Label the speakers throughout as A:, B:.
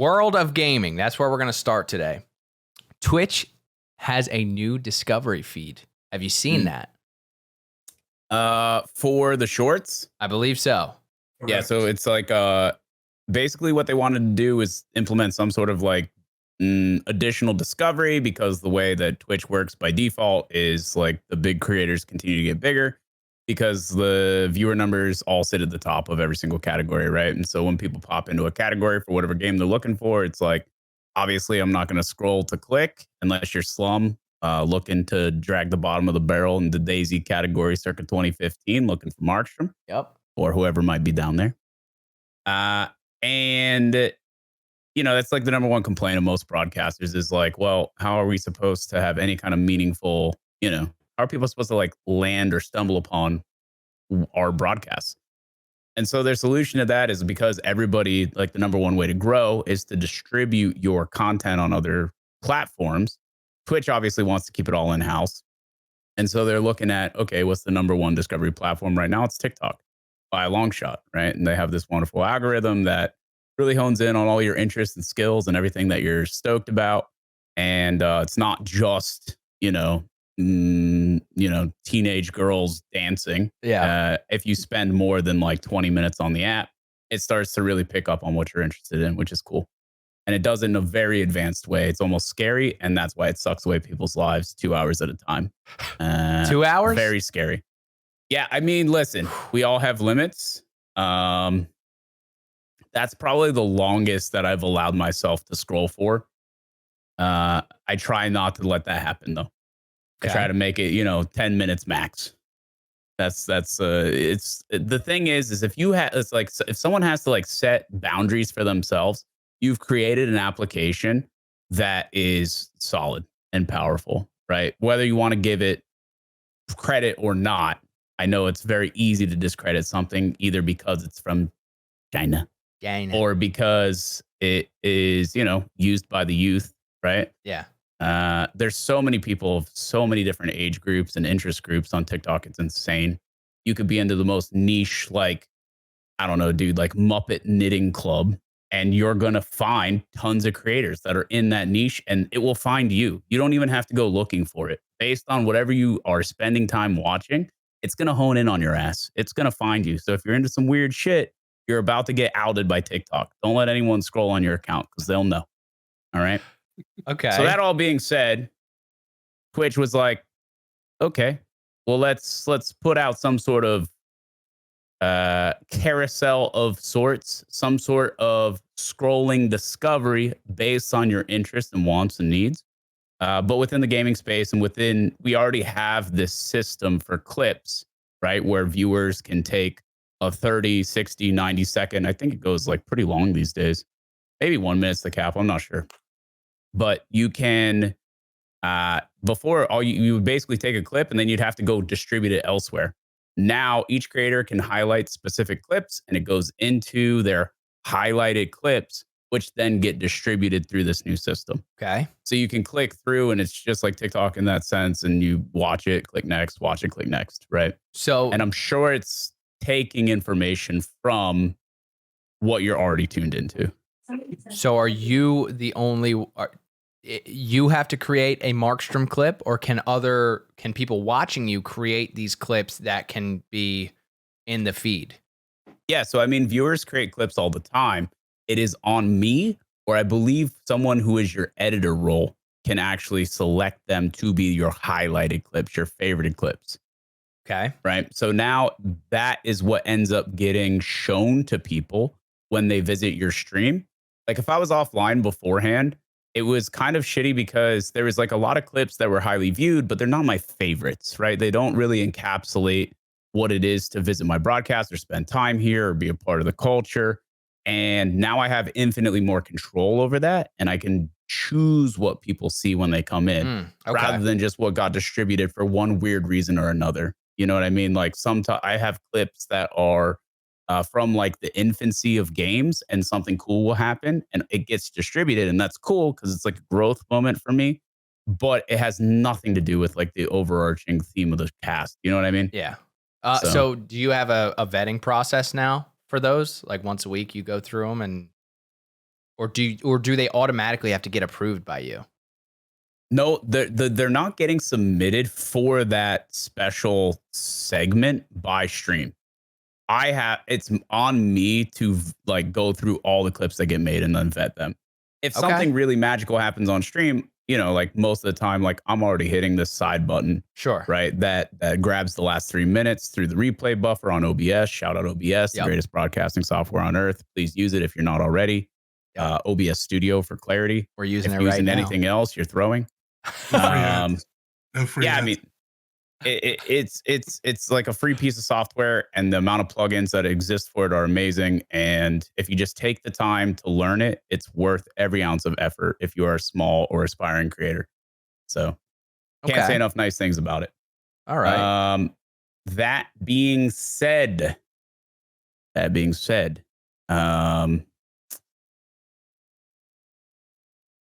A: world of gaming. That's where we're going to start today. Twitch has a new discovery feed. Have you seen that?
B: For the shorts?
A: I believe so.
B: Yeah, so it's like basically what they wanted to do is implement some sort of like additional discovery, because the way that Twitch works by default is like the big creators continue to get bigger because the viewer numbers all sit at the top of every single category, right? And so when people pop into a category for whatever game they're looking for, it's like, obviously I'm not going to scroll to click unless you're Slum, looking to drag the bottom of the barrel in the Daisy category circa 2015, looking for Markstrom.
A: Yep.
B: Or whoever might be down there. And, you know, that's like the number one complaint of most broadcasters is like, well, how are we supposed to have any kind of meaningful, you know, how are people supposed to like land or stumble upon our broadcasts? And so their solution to that is because everybody, like the number one way to grow is to distribute your content on other platforms. Twitch obviously wants to keep it all in-house. And so they're looking at, okay, what's the number one discovery platform right now? It's TikTok by a long shot, right? And they have this wonderful algorithm that really hones in on all your interests and skills and everything that you're stoked about. And it's not just, teenage girls dancing.
A: Yeah.
B: If you spend more than like 20 minutes on the app, it starts to really pick up on what you're interested in, which is cool. And it does it in a very advanced way. It's almost scary. And that's why it sucks away people's lives 2 hours at a time.
A: 2 hours?
B: Very scary. Yeah. I mean, listen, we all have limits. That's probably the longest that I've allowed myself to scroll for. I try not to let that happen though.
A: Okay.
B: I try to make it, 10 minutes max. It's the thing is if you have, it's like, if someone has to like set boundaries for themselves, you've created an application that is solid and powerful, right? Whether you want to give it credit or not, I know it's very easy to discredit something either because it's from China or because it is, used by the youth, right?
A: Yeah.
B: There's so many people of so many different age groups and interest groups on TikTok. It's insane. You could be into the most niche, like, I don't know, dude, like Muppet knitting club, and you're going to find tons of creators that are in that niche, and it will find you. You don't even have to go looking for it. Based on whatever you are spending time watching, it's going to hone in on your ass. It's going to find you. So if you're into some weird shit, you're about to get outed by TikTok. Don't let anyone scroll on your account because they'll know. All right.
A: Okay.
B: So that all being said, Twitch was like, okay, well, let's put out some sort of carousel of sorts, some sort of scrolling discovery based on your interests and wants and needs. But within the gaming space and we already have this system for clips, right? Where viewers can take a 30, 60, 90 second. I think it goes like pretty long these days. Maybe 1 minute's the cap. I'm not sure. But you can, before you would basically take a clip and then you'd have to go distribute it elsewhere. Now each creator can highlight specific clips and it goes into their highlighted clips, which then get distributed through this new system.
A: Okay.
B: So you can click through and it's just like TikTok in that sense. And you watch it, click next, watch it, click next. Right.
A: So,
B: and I'm sure it's taking information from what you're already tuned into.
A: So are you the only, you have to create a Markstrom clip, or can people watching you create these clips that can be in the feed?
B: Yeah. So, I mean, viewers create clips all the time. It is on me, or I believe someone who is your editor role can actually select them to be your highlighted clips, your favorited clips.
A: Okay.
B: Right. So now that is what ends up getting shown to people when they visit your stream. Like if I was offline beforehand, it was kind of shitty because there was like a lot of clips that were highly viewed, but they're not my favorites, right? They don't really encapsulate what it is to visit my broadcast or spend time here or be a part of the culture. And now I have infinitely more control over that. And I can choose what people see when they come in rather than just what got distributed for one weird reason or another. You know what I mean? Like sometimes I have clips that are from like the infancy of games and something cool will happen and it gets distributed. And that's cool because it's like a growth moment for me. But it has nothing to do with like the overarching theme of the cast. You know what I mean?
A: Yeah. So do you have a vetting process now for those? Like once a week you go through them and... or do they automatically have to get approved by you?
B: No, they're not getting submitted for that special segment by stream. It's on me to like go through all the clips that get made and then vet them. If
A: Okay.
B: something really magical happens on stream, like most of the time, like I'm already hitting this side button,
A: Sure.
B: right? That grabs the last 3 minutes through the replay buffer on OBS. Shout out OBS, the
A: Yep.
B: greatest broadcasting software on earth. Please use it if you're not already.
A: Yep.
B: OBS Studio for clarity.
A: We're using
B: If
A: it
B: you're
A: right
B: using
A: now.
B: anything else, you're throwing.
C: No free ads. No free
B: Yeah,
C: ads.
B: I mean, it's like a free piece of software, and the amount of plugins that exist for it are amazing. And if you just take the time to learn it, it's worth every ounce of effort if you are a small or aspiring creator. So can't say enough nice things about it.
A: All right.
B: That being said,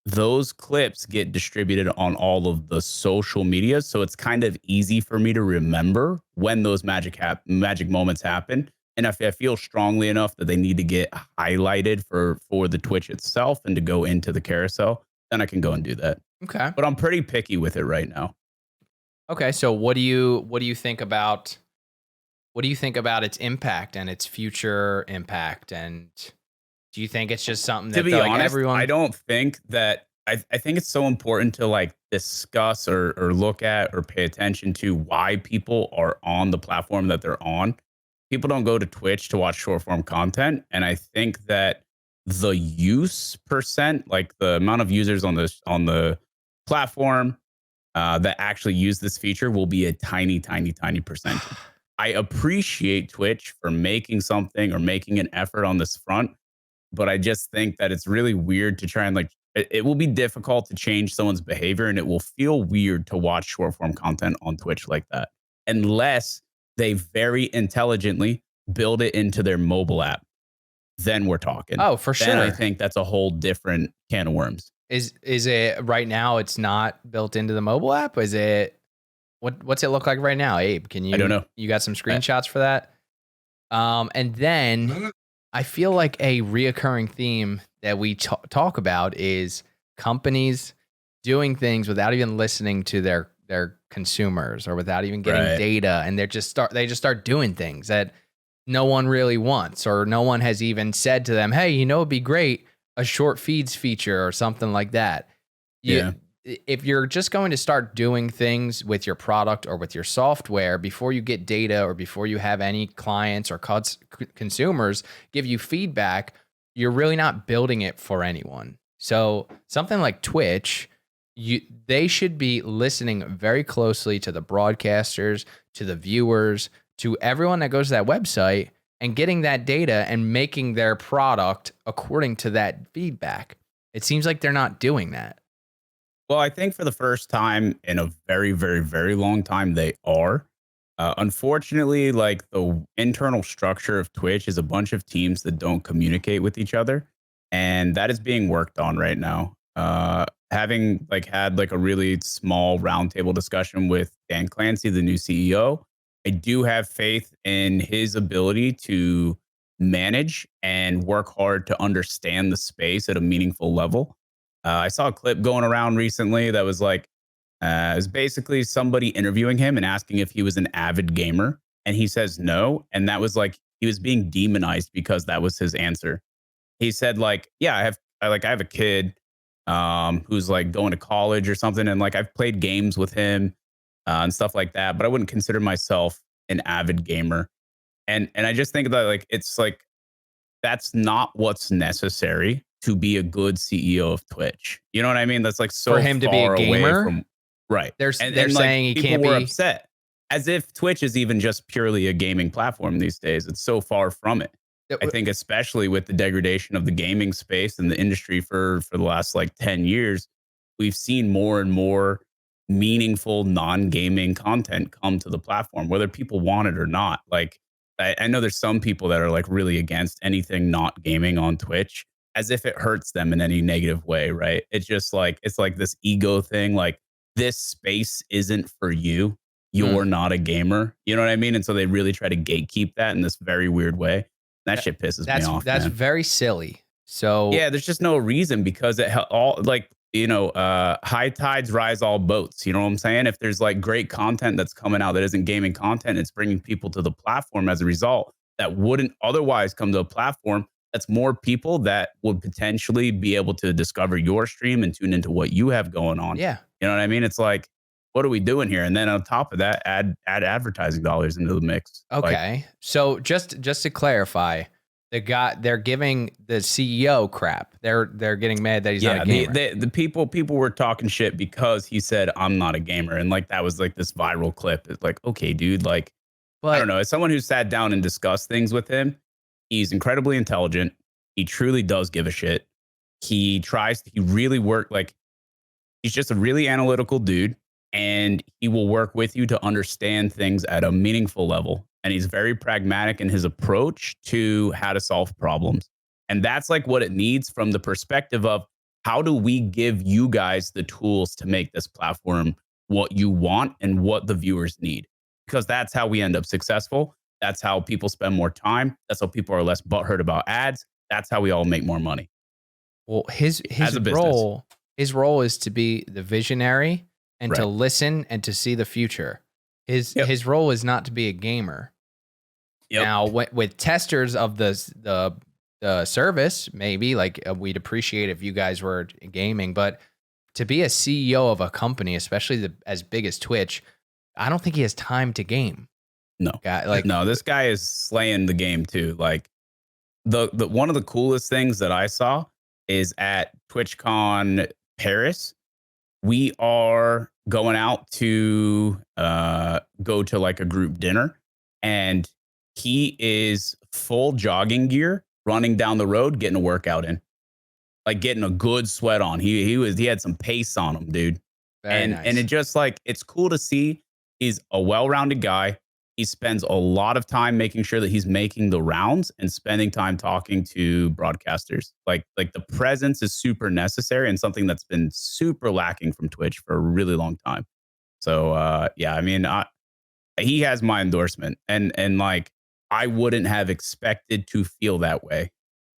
B: those clips get distributed on all of the social media, so it's kind of easy for me to remember when those magic moments happen. And if I feel strongly enough that they need to get highlighted for the Twitch itself and to go into the carousel, then I can go and do that.
A: Okay.
B: But I'm pretty picky with it right now.
A: Okay. So what do you think about its impact and its future impact? And do you think it's just something that,
B: to be
A: like,
B: honest,
A: everyone?
B: I don't think that. I think it's so important to like discuss or look at or pay attention to why people are on the platform that they're on. People don't go to Twitch to watch short form content, and I think that the use percent, like the amount of users on the platform that actually use this feature, will be a tiny percentage. I appreciate Twitch for making something or making an effort on this front, but I just think that it's really weird to try and like, it will be difficult to change someone's behavior, and it will feel weird to watch short form content on Twitch like that, unless they very intelligently build it into their mobile app. Then we're talking.
A: Oh, for sure.
B: Then I think that's a whole different can of worms.
A: Is it right now? It's not built into the mobile app. Is it? What's it look like right now, Abe? Can you?
B: I don't know.
A: You got some screenshots for that? And then I feel like a reoccurring theme that we talk about is companies doing things without even listening to their consumers or without even getting data, and they just start doing things that no one really wants, or no one has even said to them, hey, it'd be great, a short feeds feature or something like that. If you're just going to start doing things with your product or with your software before you get data or before you have any clients or consumers give you feedback, you're really not building it for anyone. So something like Twitch, they should be listening very closely to the broadcasters, to the viewers, to everyone that goes to that website, and getting that data and making their product according to that feedback. It seems like they're not doing that.
B: Well, I think for the first time in a very, very, very long time, they are. Unfortunately, like the internal structure of Twitch is a bunch of teams that don't communicate with each other, and that is being worked on right now. Having like had like a really small roundtable discussion with Dan Clancy, the new CEO, I do have faith in his ability to manage and work hard to understand the space at a meaningful level. I saw a clip going around recently that was like, it was basically somebody interviewing him and asking if he was an avid gamer, and he says no, and that was like he was being demonized because that was his answer. He said like, yeah, I have a kid who's like going to college or something, and like I've played games with him and stuff like that, but I wouldn't consider myself an avid gamer. And I just think that like it's like that's not what's necessary to be a good CEO of Twitch. You know what I mean? That's like so
A: for him to be a gamer.
B: Right.
A: They're
B: And,
A: saying he
B: people
A: can't
B: were
A: be
B: upset, as if Twitch is even just purely a gaming platform these days. It's so far from it. I think especially with the degradation of the gaming space and the industry for the last like 10 years, we've seen more and more meaningful non-gaming content come to the platform, whether people want it or not. Like I know there's some people that are like really against anything not gaming on Twitch, as if it hurts them in any negative way, right? It's just like it's like this ego thing, like this space isn't for you. You're not a gamer. You know what I mean? And so they really try to gatekeep that in this very weird way. That shit pisses me off.
A: That's
B: man.
A: very silly. So
B: Yeah, there's just no reason because all like, high tides rise all boats. You know what I'm saying? If there's like great content that's coming out that isn't gaming content, it's bringing people to the platform as a result that wouldn't otherwise come to a platform. That's more people that would potentially be able to discover your stream and tune into what you have going on.
A: yeah.
B: You know what I mean? It's like, what are we doing here? And then on top of that, add advertising dollars into the mix.
A: Okay. So just to clarify, they're giving the CEO crap. They're getting mad that he's not a gamer.
B: The people were talking shit because he said I'm not a gamer, and like that was like this viral clip. It's like, okay, dude, like I don't know. As someone who sat down and discussed things with him, he's incredibly intelligent. He truly does give a shit. He really work like he's just a really analytical dude, and he will work with you to understand things at a meaningful level. And he's very pragmatic in his approach to how to solve problems. And that's like what it needs from the perspective of how do we give you guys the tools to make this platform what you want and what the viewers need? Because that's how we end up successful. That's how people spend more time. That's how people are less butthurt about ads. That's how we all make more money.
A: Well, his role is to be the visionary and to listen and to see the future. His role is not to be a gamer. Yep. Now, with testers of the service, maybe like we'd appreciate if you guys were gaming, but to be a CEO of a company, especially as big as Twitch, I don't think he has time to game.
B: No, this guy is slaying the game too. Like the one of the coolest things that I saw is at TwitchCon Paris. We are going out to go to like a group dinner, and he is full jogging gear, running down the road, getting a workout in, like getting a good sweat on. He had some pace on him, dude. Very nice. And it just like, it's cool to see. He's a well-rounded guy. He spends a lot of time making sure that he's making the rounds and spending time talking to broadcasters. Like the presence is super necessary and something that's been super lacking from Twitch for a really long time. So I mean, he has my endorsement, and like I wouldn't have expected to feel that way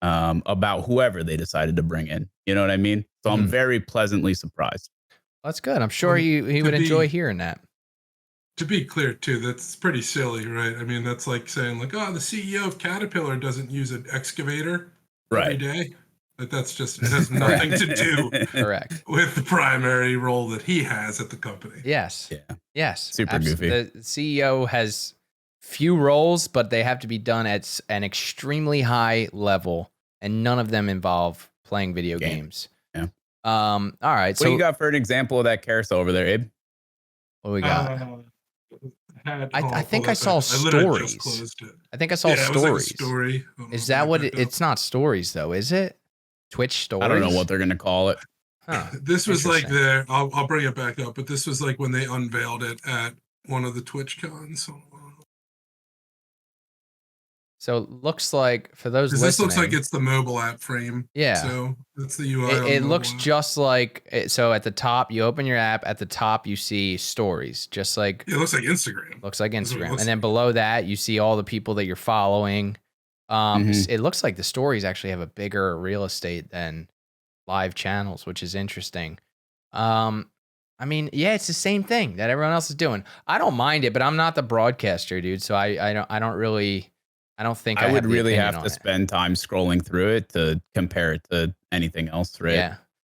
B: about whoever they decided to bring in. You know what I mean? So I'm very pleasantly surprised.
A: That's good. I'm sure he would enjoy hearing that.
C: To be clear, too, that's pretty silly, right? I mean, that's like saying, like, oh, the CEO of Caterpillar doesn't use an excavator every day. Like, that's just, it has nothing to do with the primary role that he has at the company.
A: Yes.
B: Yeah.
A: Yes.
B: Super goofy.
A: The CEO has few roles, but they have to be done at an extremely high level, and none of them involve playing video games.
B: Yeah.
A: All right.
B: What do you got for an example of that carousel over there, Abe?
A: What we got? I think I saw stories. I think I saw stories.
C: Story.
A: Is that what it's not stories though, is it? Twitch stories?
B: I don't know what they're going to call it.
C: Huh, this was like I'll bring it back up, but this was like when they unveiled it at one of the Twitch cons.
A: So it looks like, for those listening,
C: this looks like it's the mobile app frame.
A: Yeah.
C: So that's the UI.
A: It looks just like, so at the top, you open your app, at the top, you see stories, just like.
C: It looks like Instagram.
A: Looks like Instagram. And then below that, you see all the people that you're following. It looks like the stories actually have a bigger real estate than live channels, which is interesting. I mean, yeah, it's the same thing that everyone else is doing. I don't mind it, but I'm not the broadcaster, dude. So I don't think
B: I would really have to spend time scrolling through it to compare it to anything else, right?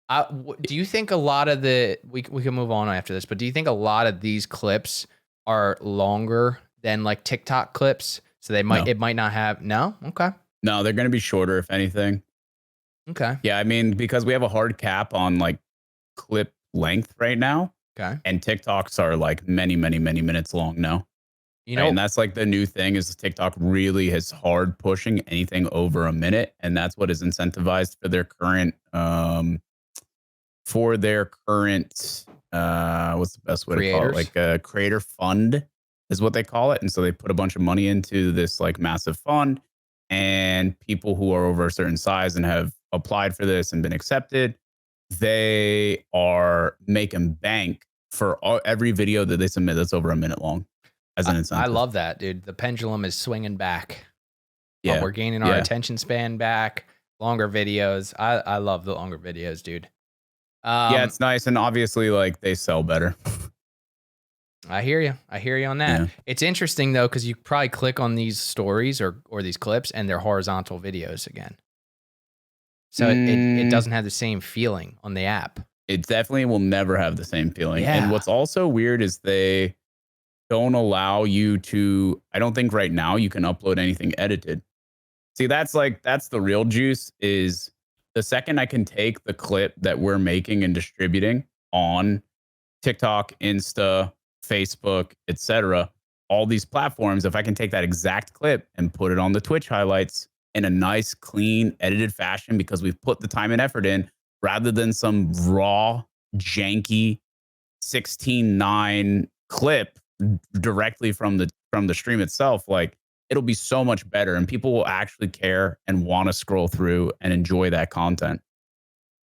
A: Yeah. Do you think a lot of we can move on after this, but do you think a lot of these clips are longer than like TikTok clips? So it might not have, no? Okay.
B: No, they're going to be shorter, if anything.
A: Okay.
B: Yeah, I mean, because we have a hard cap on like clip length right now.
A: Okay.
B: And TikToks are like many, many, many minutes long now.
A: You know,
B: and that's like the new thing is TikTok really is hard pushing anything over a minute. And that's what is incentivized for their current, what's the best way to call it? Like a creator fund is what they call it. And so they put a bunch of money into this like massive fund, and people who are over a certain size and have applied for this and been accepted, they are making bank for every video that they submit that's over a minute long. As an incentive.
A: I love that, dude. The pendulum is swinging back.
B: Yeah,
A: we're gaining our attention span back. Longer videos. I love the longer videos, dude.
B: Yeah, it's nice, and obviously, like, they sell better.
A: I hear you. I hear you on that.
B: Yeah.
A: It's interesting though, because you probably click on these stories or these clips, and they're horizontal videos again. So it doesn't have the same feeling on the app.
B: It definitely will never have the same feeling.
A: Yeah.
B: And what's also weird is they don't allow you to. I don't think right now you can upload anything edited. See, that's the real juice. Is the second I can take the clip that we're making and distributing on TikTok, Insta, Facebook, etc., all these platforms, if I can take that exact clip and put it on the Twitch highlights in a nice, clean, edited fashion because we've put the time and effort in rather than some raw, janky 16:9 clip directly from the stream itself, like it'll be so much better and people will actually care and want to scroll through and enjoy that content.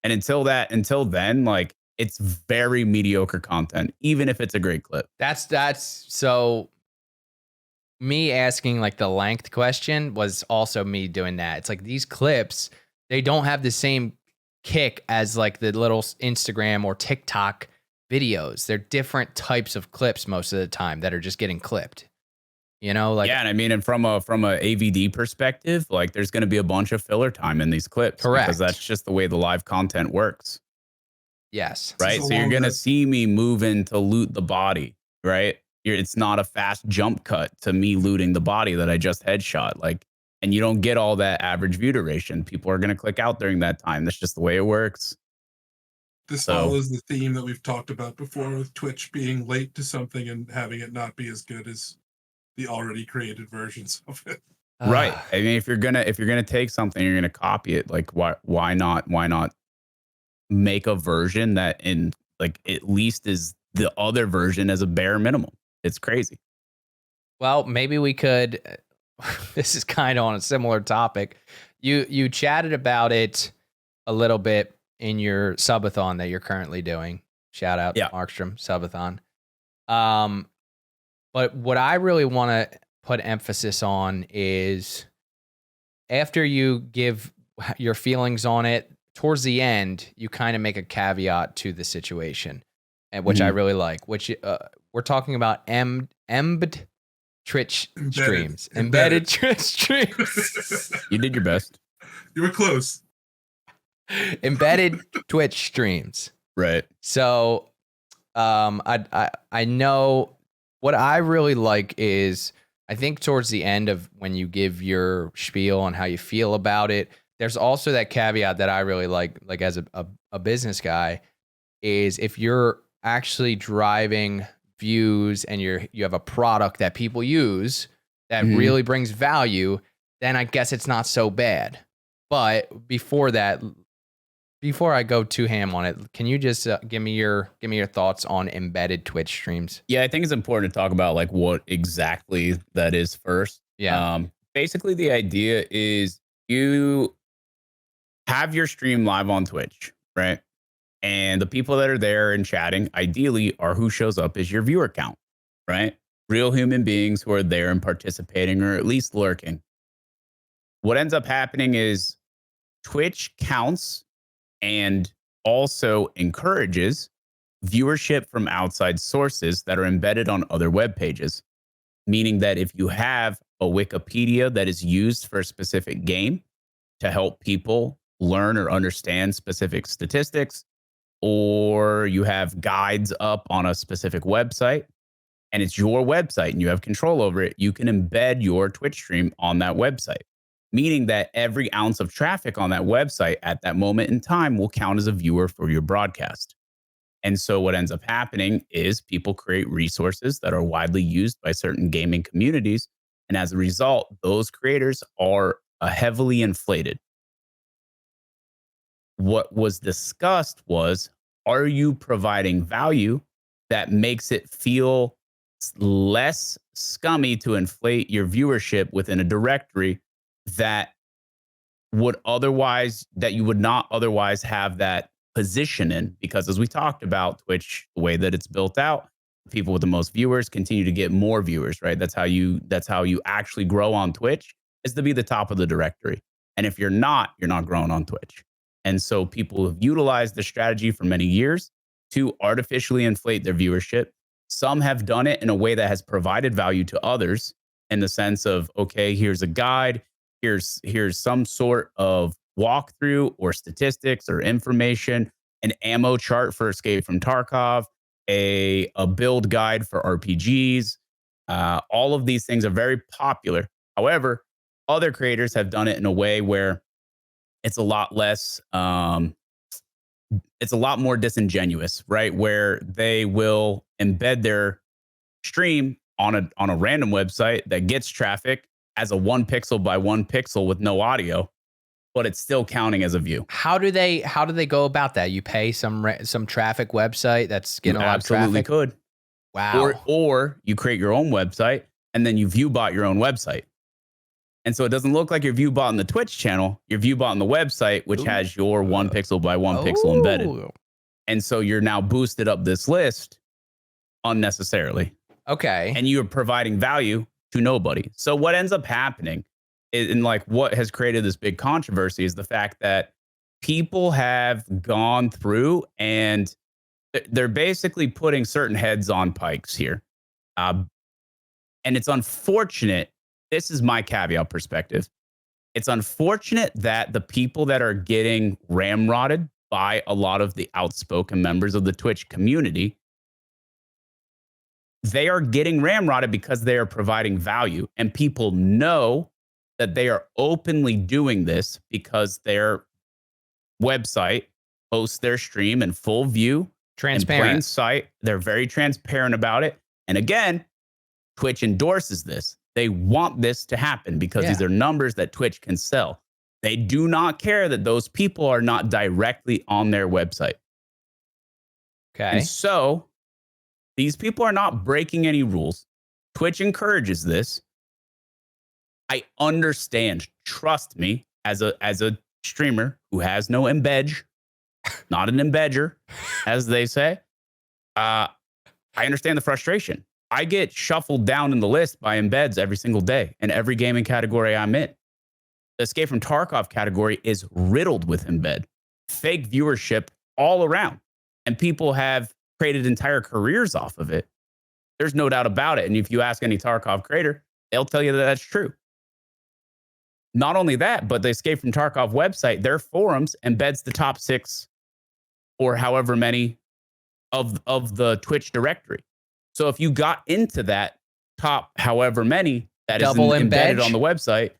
B: And until then, like it's very mediocre content, even if it's a great clip.
A: That's so me asking like the length question was also me doing that. It's like these clips, they don't have the same kick as like the little Instagram or TikTok videos. They're different types of clips most of the time that are just getting clipped. You know, like
B: yeah, and I mean, and from a AVD perspective, like there's going to be a bunch of filler time in these clips,
A: correct,
B: because that's just the way the live content works.
A: Yes,
B: right. So you're going to see me moving to loot the body, right? It's not a fast jump cut to me looting the body that I just headshot, like, and you don't get all that average view duration. People are going to click out during that time. That's just the way it works.
C: This follows the theme that we've talked about before with Twitch being late to something and having it not be as good as the already created versions of it.
B: Right. I mean, if you're gonna take something, you're gonna copy it. Like, why not make a version that in like at least is the other version as a bare minimum? It's crazy.
A: Well, maybe we could. This is kind of on a similar topic. You chatted about it a little bit in your subathon that you're currently doing. Shout out to Markstrom subathon. But what I really want to put emphasis on is after you give your feelings on it, towards the end, you kind of make a caveat to the situation, and which I really like. Which we're talking about embedded Twitch streams, embedded Twitch streams.
B: You did your best.
C: You were close.
A: Embedded Twitch streams.
B: Right.
A: So, I know. What I really like is, I think towards the end of when you give your spiel on how you feel about it, there's also that caveat that I really like as a business guy, is if you're actually driving views and you have a product that people use that really brings value, then I guess it's not so bad. But before that, before I go too ham on it, can you just give me your thoughts on embedded Twitch streams?
B: Yeah, I think it's important to talk about like what exactly that is first.
A: Yeah.
B: Basically, the idea is you have your stream live on Twitch, right? And the people that are there and chatting, ideally, are who shows up as your viewer count, right? Real human beings who are there and participating, or at least lurking. What ends up happening is Twitch counts and also encourages viewership from outside sources that are embedded on other web pages. Meaning that if you have a Wikipedia that is used for a specific game to help people learn or understand specific statistics, or you have guides up on a specific website and it's your website and you have control over it, you can embed your Twitch stream on that website. Meaning that every ounce of traffic on that website at that moment in time will count as a viewer for your broadcast. And so what ends up happening is people create resources that are widely used by certain gaming communities. And as a result, those creators are heavily inflated. What was discussed was, are you providing value that makes it feel less scummy to inflate your viewership within a directory that you would not otherwise have that position in? Because as we talked about, Twitch, the way that it's built out, people with the most viewers continue to get more viewers, right? That's how you actually grow on Twitch, is to be the top of the directory. And if you're not growing on Twitch. And so people have utilized the strategy for many years to artificially inflate their viewership. Some have done it in a way that has provided value to others in the sense of, okay, here's a guide, here's some sort of walkthrough or statistics or information, an ammo chart for Escape from Tarkov, a build guide for RPGs. All of these things are very popular. However, other creators have done it in a way where it's a lot less, it's a lot more disingenuous, right? Where they will embed their stream on a random website that gets traffic as a 1 pixel by 1 pixel with no audio, but it's still counting as a view.
A: How do they go about that? You pay some traffic website that's getting a lot of traffic?
B: Absolutely could.
A: Wow.
B: Or you create your own website and then you view bot your own website. And so it doesn't look like your view bot on the Twitch channel, your view bot on the website, which has your 1 pixel by 1 pixel embedded. And so you're now boosted up this list unnecessarily.
A: Okay.
B: And you're providing value to nobody. So what ends up happening and like what has created this big controversy is the fact that people have gone through and they're basically putting certain heads on pikes here. And it's unfortunate. This is my caveat perspective. It's unfortunate that the people that are getting ramrodded by a lot of the outspoken members of the Twitch community, they are getting ramrodded because they are providing value. And people know that they are openly doing this because their website hosts their stream in full view.
A: Transparent.
B: In plain sight. They're very transparent about it. And again, Twitch endorses this. They want this to happen because these are numbers that Twitch can sell. They do not care that those people are not directly on their website.
A: Okay.
B: And so these people are not breaking any rules. Twitch encourages this. I understand. Trust me, as a streamer who has no embed, not an embedger, as they say, I understand the frustration. I get shuffled down in the list by embeds every single day in every gaming category I'm in. The Escape from Tarkov category is riddled with embed, fake viewership all around. And people have created entire careers off of it. There's no doubt about it. And if you ask any Tarkov creator, they'll tell you that that's true. Not only that, but the Escape from Tarkov website, their forums embeds the top 6 or however many of the Twitch directory. So if you got into that top however many that is embedded on the website,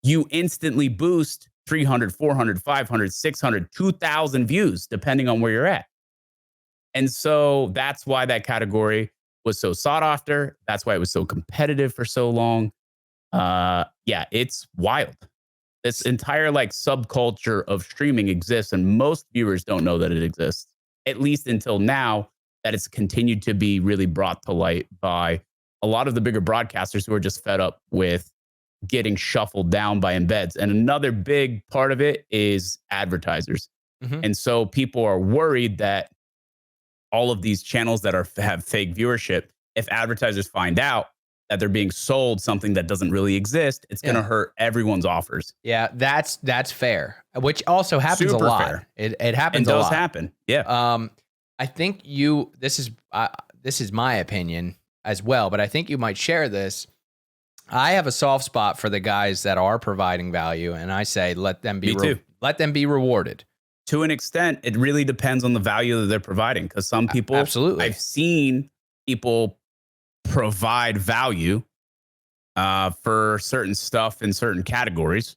B: you instantly boost 300, 400, 500, 600, 2,000 views, depending on where you're at. And so that's why that category was so sought after. That's why it was so competitive for so long. Yeah, it's wild. This entire like subculture of streaming exists, and most viewers don't know that it exists, at least until now, that it's continued to be really brought to light by a lot of the bigger broadcasters who are just fed up with getting shuffled down by embeds. And another big part of it is advertisers. And so people are worried that all of these channels that have fake viewership, if advertisers find out that they're being sold something that doesn't really exist, it's going to hurt everyone's offers.
A: Yeah, that's fair, which also happens
B: Super
A: a lot.
B: fair.
A: It happens a lot.
B: It does happen. Yeah.
A: I think this is my opinion as well, but I think you might share this. I have a soft spot for the guys that are providing value, and I say let them be rewarded.
B: To an extent, it really depends on the value that they're providing, because some people,
A: absolutely,
B: I've seen people provide value for certain stuff in certain categories.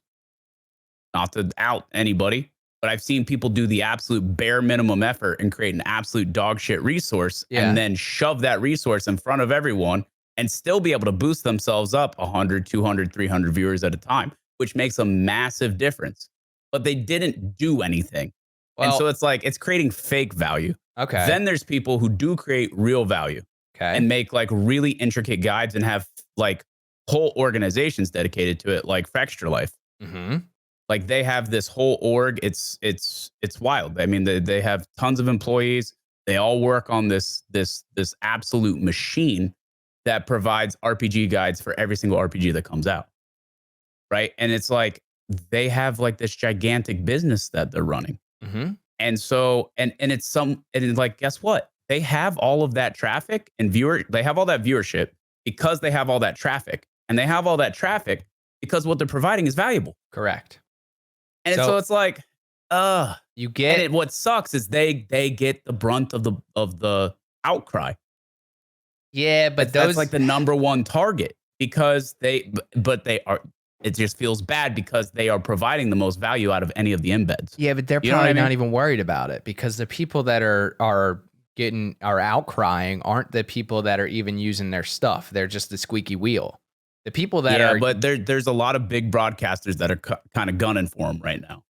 B: Not to out anybody, but I've seen people do the absolute bare minimum effort and create an absolute dog shit resource and then shove that resource in front of everyone and still be able to boost themselves up 100, 200, 300 viewers at a time, which makes a massive difference. But they didn't do anything. Well, and so it's like, it's creating fake value.
A: Okay.
B: Then there's people who do create real value and make like really intricate guides and have like whole organizations dedicated to it, like Frextra Life. Like they have this whole org. It's wild. I mean, they have tons of employees. They all work on this absolute machine that provides RPG guides for every single RPG that comes out. Right. And it's like, they have like this gigantic business that they're running. And so, and like, guess what? They have all of that traffic and they have all that viewership because they have all that traffic, and they have all that traffic because what they're providing is valuable.
A: Correct.
B: And so it's like,
A: you get,
B: and what sucks is they get the brunt of the outcry.
A: Yeah, but
B: that's like the number one target because they are. It just feels bad because they are providing the most value out of any of the embeds.
A: Yeah, but they're probably not even worried about it because the people that are outcrying aren't the people that are even using their stuff. They're just the squeaky wheel. The people that are,
B: but there's a lot of big broadcasters that are kind of gunning for them right now.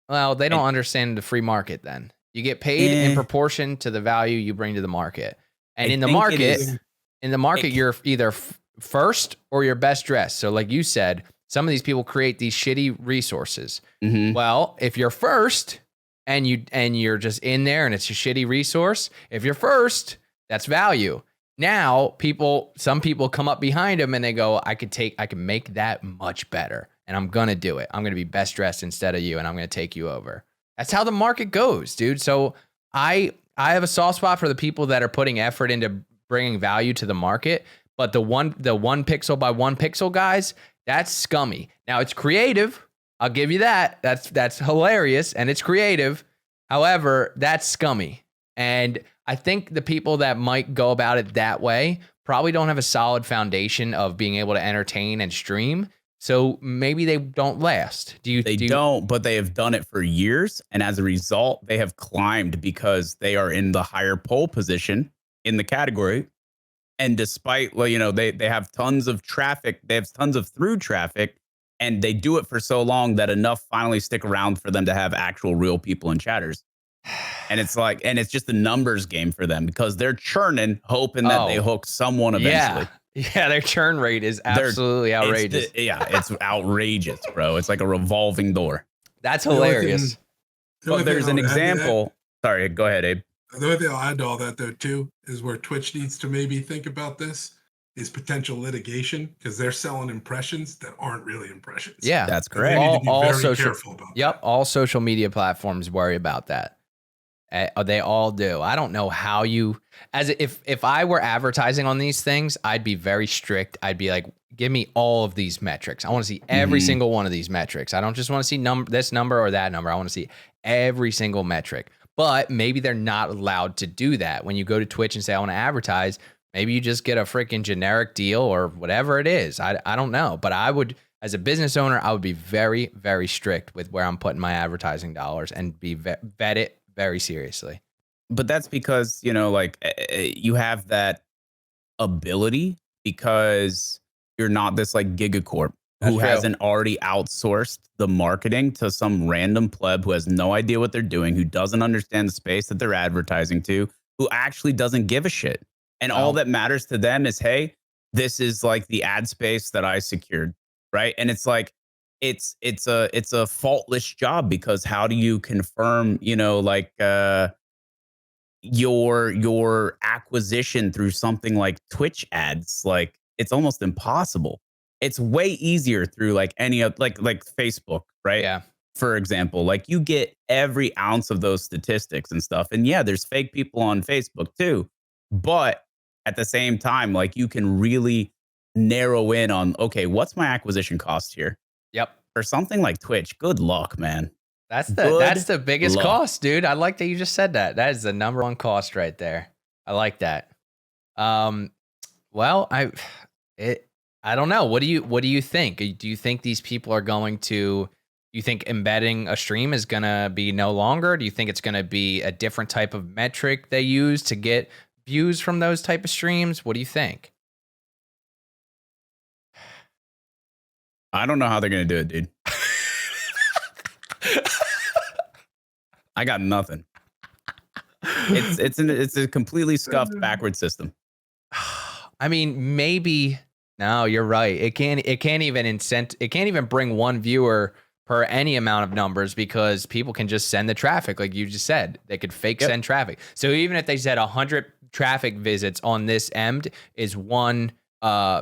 A: Well, they don't understand the free market. Then you get paid in proportion to the value you bring to the market, and in the market, you're either first or your best dressed. So like you said, some of these people create these shitty resources. Well, if you're first and you're just in there and it's a shitty resource, if you're first, that's value. Now some people come up behind them and they go, I can make that much better. And I'm going to do it. I'm going to be best dressed instead of you. And I'm going to take you over. That's how the market goes, dude. So I have a soft spot for the people that are putting effort into bringing value to the market. But the one pixel by one pixel guys, that's scummy. Now it's creative. I'll give you that. That's hilarious and it's creative. However, that's scummy. And I think the people that might go about it that way probably don't have a solid foundation of being able to entertain and stream. So maybe they don't last. They
B: don't, but they have done it for years. And as a result, they have climbed because they are in the higher pole position in the category. And despite, they have tons of traffic, they have tons of through traffic, and they do it for so long that enough finally stick around for them to have actual real people and chatters. And it's like, and it's just a numbers game for them because they're churning, hoping that they hook someone eventually.
A: Yeah, their churn rate is absolutely outrageous.
B: It's outrageous, bro. It's like a revolving door.
A: That's hilarious.
B: But there's an example. Sorry, go ahead, Abe.
C: The only thing I'll add to all that, though, too, is where Twitch needs to maybe think about this is potential litigation because they're selling impressions that aren't really impressions.
A: Yeah,
B: that's correct.
C: They need to be very careful about that.
A: Yep, all social media platforms worry about that. They all do. I don't know how if I were advertising on these things, I'd be very strict. I'd be like, give me all of these metrics. I want to see every single one of these metrics. I don't just want to see this number or that number. I want to see every single metric. But maybe they're not allowed to do that. When you go to Twitch and say, I want to advertise, maybe you just get a freaking generic deal or whatever it is. I don't know. But I would, as a business owner, I would be very, very strict with where I'm putting my advertising dollars and vet it very seriously.
B: But that's because, you have that ability because you're not this like gigacorp who hasn't already outsourced the marketing to some random pleb who has no idea what they're doing, who doesn't understand the space that they're advertising to, who actually doesn't give a shit. And all that matters to them is, hey, this is like the ad space that I secured, right? And it's like, it's a faultless job because how do you confirm, your acquisition through something like Twitch ads? Like it's almost impossible. It's way easier through like any of like Facebook, right?
A: Yeah.
B: For example, like you get every ounce of those statistics and stuff. And yeah, there's fake people on Facebook too. But at the same time, like you can really narrow in on, okay, what's my acquisition cost here?
A: Yep.
B: For something like Twitch, good luck, man.
A: That's the biggest cost, dude. I like that you just said that. That is the number one cost right there. I like that. Well, I don't know. What do you think? Do you think these people are going to? You think embedding a stream is gonna be no longer? Do you think it's gonna be a different type of metric they use to get views from those type of streams? What do you think?
B: I don't know how they're gonna do it, dude. I got nothing. It's a completely scuffed backward system.
A: I mean, maybe. No, you're right. It can't even bring one viewer per any amount of numbers because people can just send the traffic, like you just said. They could fake send traffic. So even if they said 100 traffic visits on this end is one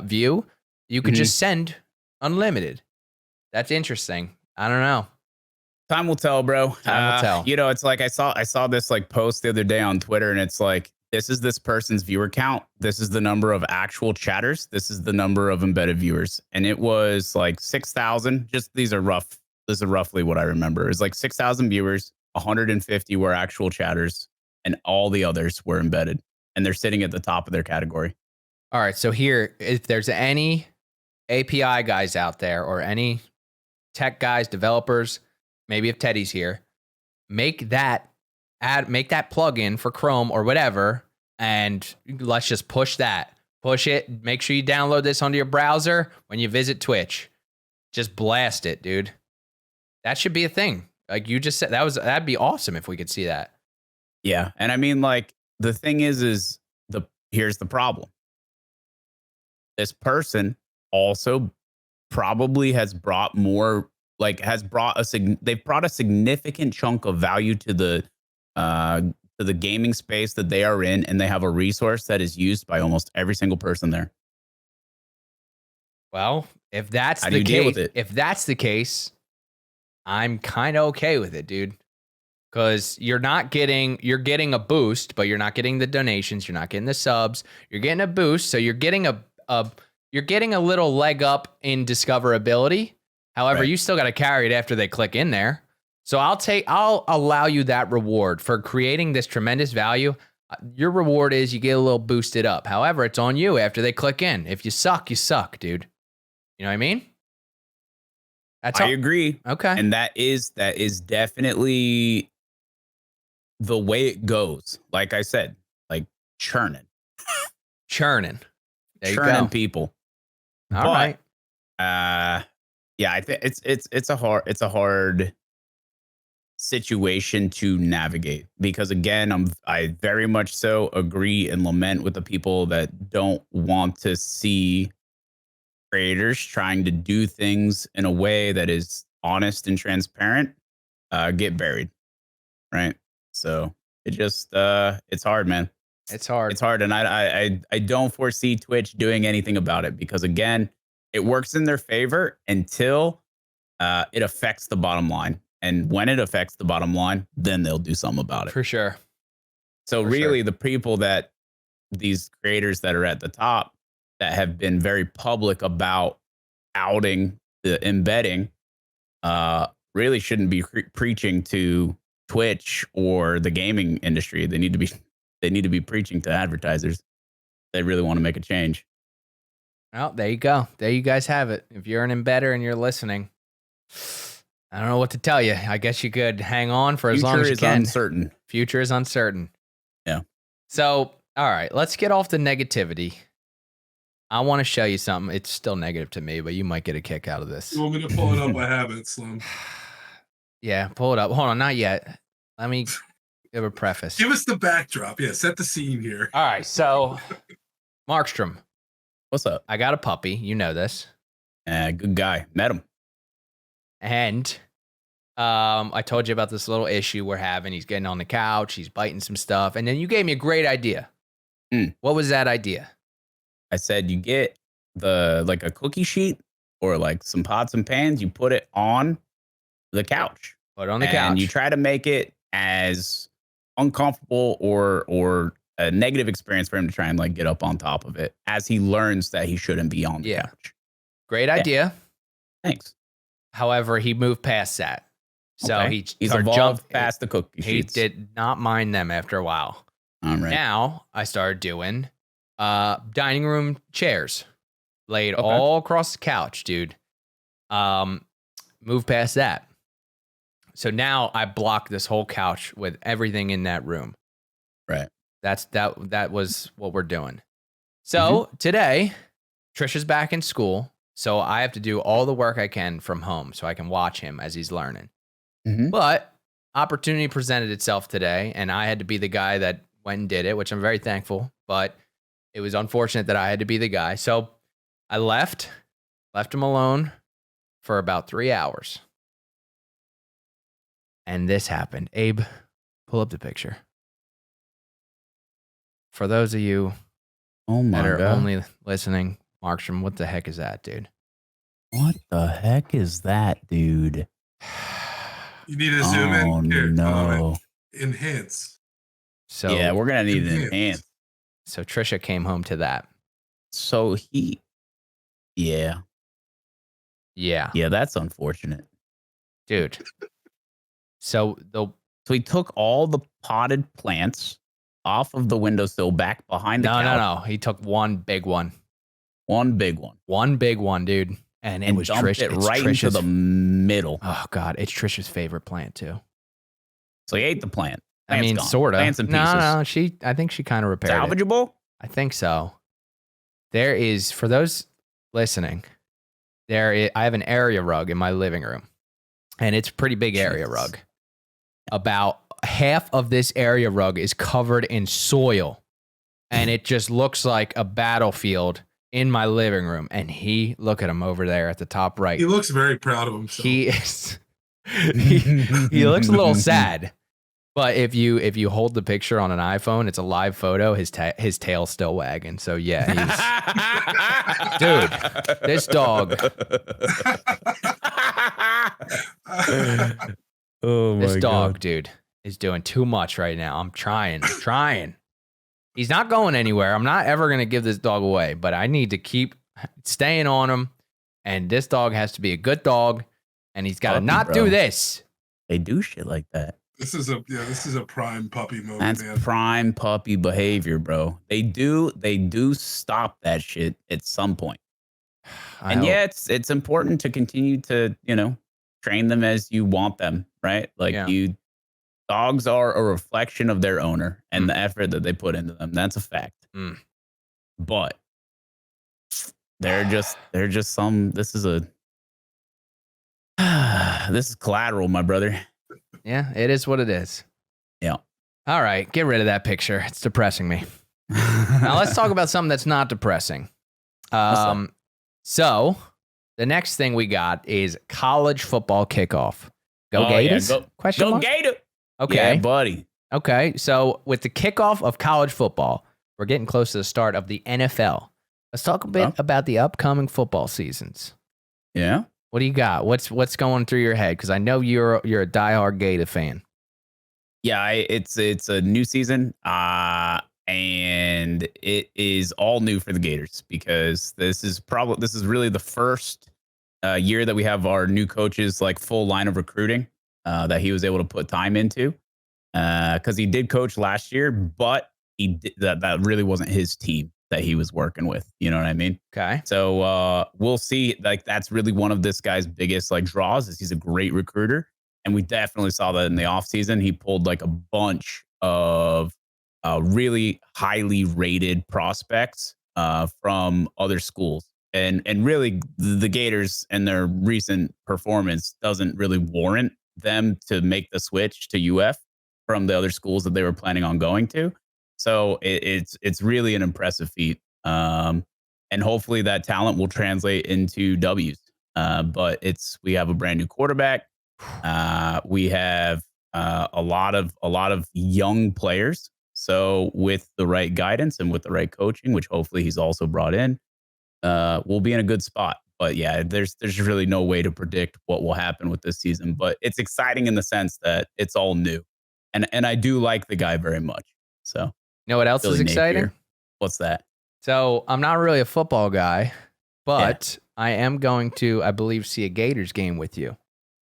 A: view, you could just send unlimited. That's interesting. I don't know.
B: Time will tell, bro.
A: Time will tell.
B: You know, it's like I saw this like post the other day on Twitter, and it's like, this is this person's viewer count. This is the number of actual chatters. This is the number of embedded viewers. And it was like 6,000. Just these are rough. This is roughly what I remember. It was like 6,000 viewers, 150 were actual chatters, and all the others were embedded. And they're sitting at the top of their category.
A: All right. So here, if there's any API guys out there or any tech guys, developers, maybe if Teddy's here, make that plugin for Chrome or whatever, and let's just push that. Push it. Make sure you download this onto your browser when you visit Twitch. Just blast it, dude. That should be a thing. Like you just said, that'd be awesome if we could see that.
B: Yeah. And I mean, like, the thing is here's the problem. This person also probably has brought more, like they've brought a significant chunk of value to the gaming space that they are in, and they have a resource that is used by almost every single person there.
A: Well, if that's
B: How do you deal with it?
A: If that's the case, I'm kind of okay with it, dude. Because you're getting a boost, but you're not getting the donations, you're not getting the subs, you're getting a boost, so you're getting a little leg up in discoverability. However,
B: Right.
A: you still got to carry it after they click in there. So I'll allow you that reward for creating this tremendous value. Your reward is you get a little boosted up. However, it's on you after they click in. If you suck, dude. You know what I mean?
B: I agree.
A: Okay.
B: And that is definitely the way it goes. Like I said, like churning
A: There you go.
B: people.
A: All right.
B: Yeah, I think it's a hard situation to navigate, because again, I very much so agree and lament with the people that don't want to see creators trying to do things in a way that is honest and transparent get buried, right? So it just it's hard, man.
A: It's hard.
B: It's hard, and I don't foresee Twitch doing anything about it, because again, it works in their favor until it affects the bottom line, and when it affects the bottom line, then they'll do something about it.
A: For sure.
B: So really, the people these creators that are at the top that have been very public about outing the embedding really shouldn't be preaching to Twitch or the gaming industry. They need to be preaching to advertisers. They really want to make a change.
A: Well, there you go. There you guys have it. If you're an embedder and you're listening, I don't know what to tell you. I guess you could hang on for as long as you can.
B: Uncertain.
A: Future is uncertain.
B: Yeah.
A: So, all right, let's get off the negativity. I want to show you something. It's still negative to me, but you might get a kick out of this.
C: You want me to pull it up? I have it, Slum.
A: Yeah, pull it up. Hold on, not yet. Let me give a preface.
C: Give us the backdrop. Yeah, set the scene here.
A: All right, so Markstrom.
B: What's up?
A: I got a puppy. You know this.
B: Good guy. Met him.
A: And I told you about this little issue we're having. He's getting on the couch. He's biting some stuff. And then you gave me a great idea. What was that idea?
B: I said you get like a cookie sheet or like some pots and pans. You put it on the couch.
A: Put it on the couch.
B: And you try to make it as uncomfortable or a negative experience for him to try and like get up on top of it as he learns that he shouldn't be on the couch.
A: Great idea.
B: Thanks.
A: However, he moved past that. So
B: Okay. He's evolved past the cookie sheets.
A: He did not mind them after a while.
B: All right.
A: Now I started doing dining room chairs laid all across the couch, dude. Move past that. So now I block this whole couch with everything in that room.
B: Right.
A: That was what we're doing. So today, Trisha's back in school. So I have to do all the work I can from home so I can watch him as he's learning. But opportunity presented itself today, and I had to be the guy that went and did it, which I'm very thankful. But it was unfortunate that I had to be the guy. So I left him alone for about 3 hours. And this happened. Abe, pull up the picture. For those of you that are only listening, Markstrom, what the heck is that, dude?
B: What the heck is that, dude?
C: You need to zoom in. Here,
B: no.
C: Enhance.
A: So
B: yeah, we're gonna need an enhance.
A: So Trisha came home to that.
B: So yeah, that's unfortunate,
A: dude. So
B: he took all the potted plants off of the windowsill back behind the couch.
A: No. He took one big one.
B: One big one.
A: One big one, dude. And it was
B: dumped it right into the middle.
A: Oh God, it's Trisha's favorite plant too.
B: So he ate the plant.
A: I mean, sort of.
B: Plants and pieces.
A: No. I think she kind of repaired
B: Salvageable?
A: it. I think so. There is, for those listening, I have an area rug in my living room, and it's a pretty big area rug. About half of this area rug is covered in soil, and it just looks like a battlefield in my living room. And look at him over there at the top right.
C: He looks very proud of himself.
A: He is. He looks a little sad. But if you hold the picture on an iPhone, it's a live photo. His tail's still wagging. So yeah, dude, this dog.
B: Oh my
A: this dog,
B: God.
A: dude, is doing too much right now. I'm trying. He's not going anywhere. I'm not ever gonna give this dog away, but I need to keep staying on him. And this dog has to be a good dog, and he's got to not do this.
B: They do shit like that.
C: This is a prime puppy moment,
B: That's
C: man.
B: prime puppy behavior, bro. They do stop that shit at some point. It's important to continue to, train them as you want them, right? Like dogs are a reflection of their owner and the effort that they put into them. That's a fact. But they're just some, this is collateral, my brother.
A: Yeah, it is what it is.
B: Yeah.
A: All right, get rid of that picture. It's depressing me. Now let's talk about something that's not depressing. So the next thing we got is college football kickoff. Go Gators?
B: Yeah. Go Gator.
A: Okay.
B: Yeah, buddy.
A: Okay, so with the kickoff of college football, we're getting close to the start of the NFL. Let's talk a bit about the upcoming football seasons.
B: Yeah.
A: What do you got? What's going through your head? Because I know you're a diehard Gator fan.
B: Yeah, it's a new season, and it is all new for the Gators because this is really the first year that we have our new coaches like full line of recruiting that he was able to put time into because he did coach last year, but that really wasn't his team that he was working with. You know what I mean?
A: Okay.
B: So we'll see. Like that's really one of this guy's biggest like draws is he's a great recruiter. And we definitely saw that in the offseason. He pulled like a bunch of really highly rated prospects from other schools. And really the Gators and their recent performance doesn't really warrant them to make the switch to UF from the other schools that they were planning on going to. So it's really an impressive feat. And hopefully that talent will translate into W's. But we have a brand new quarterback. We have a lot of young players. So with the right guidance and with the right coaching, which hopefully he's also brought in, we'll be in a good spot. But yeah, there's really no way to predict what will happen with this season. But it's exciting in the sense that it's all new, and I do like the guy very much. So
A: you know what else is exciting?
B: What's that?
A: So I'm not really a football guy, but I am going to, I believe, see a Gators game with you.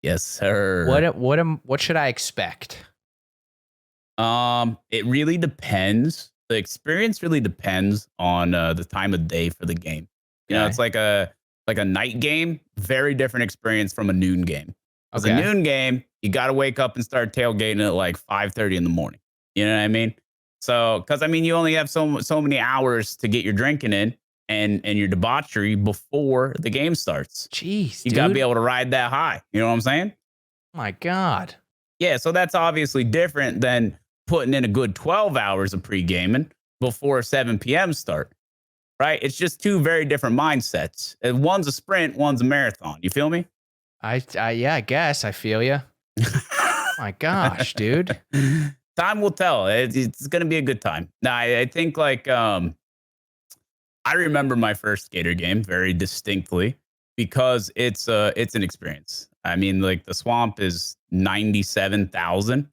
B: Yes, sir.
A: What should I expect?
B: It really depends. The experience really depends on the time of day for the game. You know, it's like a night game, very different experience from a noon game. As a noon game, you got to wake up and start tailgating at like 5:30 in the morning. You know what I mean? So, because I mean, you only have so many hours to get your drinking in and your debauchery before the game starts.
A: Jeez,
B: you got to be able to ride that high. You know what I'm saying?
A: My God.
B: Yeah, so that's obviously different than putting in a good 12 hours of pre-gaming before 7 p.m. start, right? It's just two very different mindsets. And one's a sprint, one's a marathon. You feel me?
A: Yeah, I guess I feel you. My gosh, dude.
B: Time will tell. It's going to be a good time. Now, I think like I remember my first Gator game very distinctly because it's an experience. I mean, like the swamp is 97,000,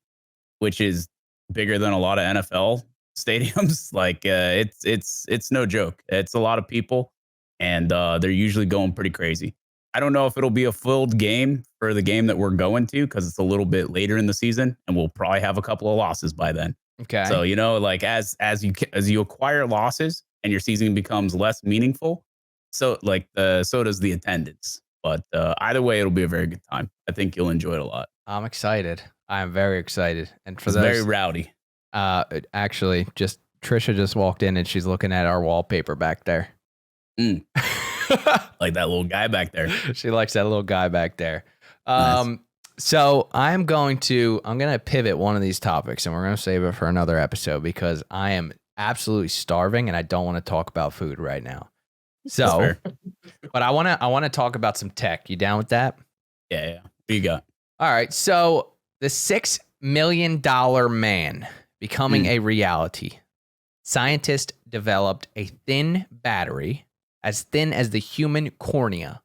B: which is bigger than a lot of NFL stadiums. Like it's no joke. It's a lot of people, and they're usually going pretty crazy. I don't know if it'll be a filled game for the game that we're going to because it's a little bit later in the season, and we'll probably have a couple of losses by then.
A: Okay.
B: So like as you acquire losses and your season becomes less meaningful, so does the attendance. But either way, it'll be a very good time. I think you'll enjoy it a lot.
A: I'm excited. I am very excited. And for
B: it's
A: those,
B: very rowdy.
A: Actually, Trisha just walked in and she's looking at our wallpaper back there.
B: Like that little guy back there.
A: She likes that little guy back there.
B: Nice.
A: So I'm going to pivot one of these topics and we're going to save it for another episode because I am absolutely starving and I don't want to talk about food right now. So, but I want to talk about some tech. You down with that?
B: Yeah. What do you got?
A: All right. So the $6 million man becoming a reality. Scientists developed a thin battery, as thin as the human cornea,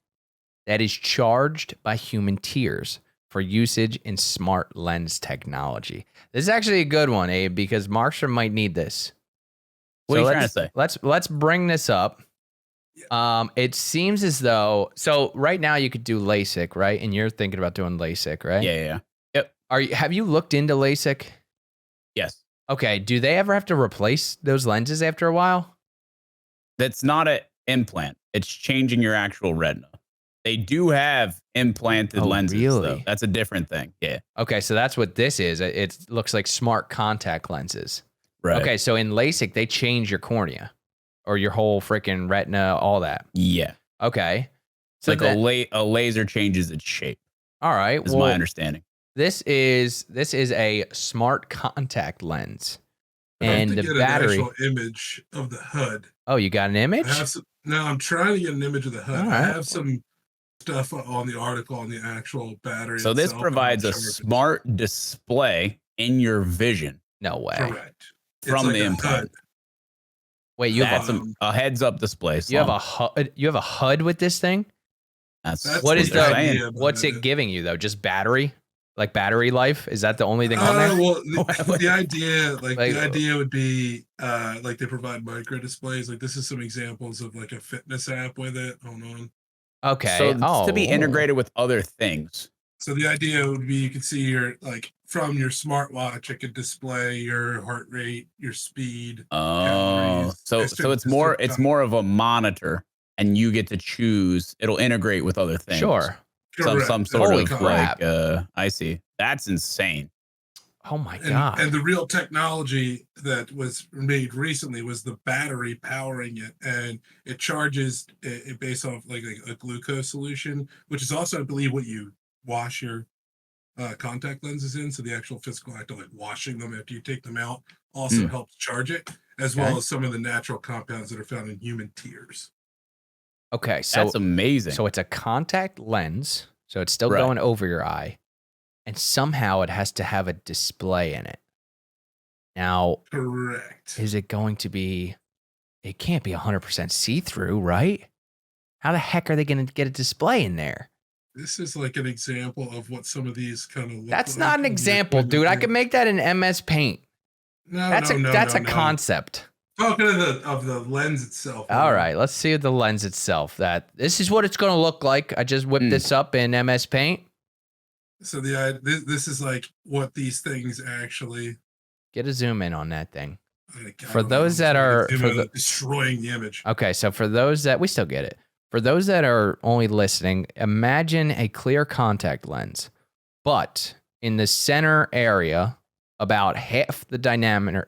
A: that is charged by human tears for usage in smart lens technology. This is actually a good one, Abe, because Markstrom might need this.
B: What are you trying to say?
A: Let's bring this up. It seems as though, so right now you could do LASIK, right? And you're thinking about doing LASIK, right?
B: Yeah. Yep.
A: Have you looked into LASIK?
B: Yes.
A: Okay. Do they ever have to replace those lenses after a while?
B: That's not an implant. It's changing your actual retina. They do have implanted lenses, though. That's a different thing. Yeah.
A: Okay, so that's what this is. It looks like smart contact lenses.
B: Right.
A: Okay, so in LASIK, they change your cornea or your whole freaking retina, all that.
B: Yeah.
A: Okay. So
B: like a laser changes its shape.
A: All right.
B: Is my understanding.
A: This is a smart contact lens. And the
C: get
A: battery.
C: An actual image of the HUD.
A: Oh, you got an image?
C: I'm trying to get an image of the HUD.
A: All right.
C: I have some stuff on the article on the actual battery.
B: So this provides a smart display in your vision.
A: No way.
C: Correct.
B: From the implant.
A: Wait, you have
B: a heads-up display.
A: You have a HUD. You have a HUD with this thing.
B: That's
A: what is what's it giving you though? Just battery, like battery life? Is that the only thing on there?
C: Well, the idea, the idea would be, like they provide micro displays. Like this is some examples of like a fitness app with it. Hold on.
A: Okay.
B: So to be integrated with other things.
C: So the idea would be you could see your from your smartwatch, it could display your heart rate, your speed.
B: Oh, so it's more of a monitor, and you get to choose. It'll integrate with other things.
A: Sure.
B: Some sort of crap. I see. That's insane.
A: Oh my God.
C: And the real technology that was made recently was the battery powering it, and it charges it based off like a glucose solution, which is also, I believe, what you wash your contact lenses in. So the actual physical act of like washing them after you take them out also helps charge it, as well as some of the natural compounds that are found in human tears.
A: Okay, so
B: that's amazing.
A: So it's a contact lens, so it's still going over your eye. And somehow it has to have a display in it. Now,
C: correct.
A: Is it going to be, it can't be 100% see-through, right? How the heck are they going to get a display in there?
C: This is like an example of what some of these kind of look
A: That's
C: like.
A: not an example, dude. I could make that in MS Paint. That's a concept.
C: Talking of the lens itself.
A: All right, let's see the lens itself. This is what it's going to look like. I just whipped this up in MS Paint.
C: So this is like what these things actually.
A: Get a zoom in on that thing. For those that are
C: destroying the image.
A: Okay, so for those that we still get it. For those that are only listening, imagine a clear contact lens, but in the center area, about half the diameter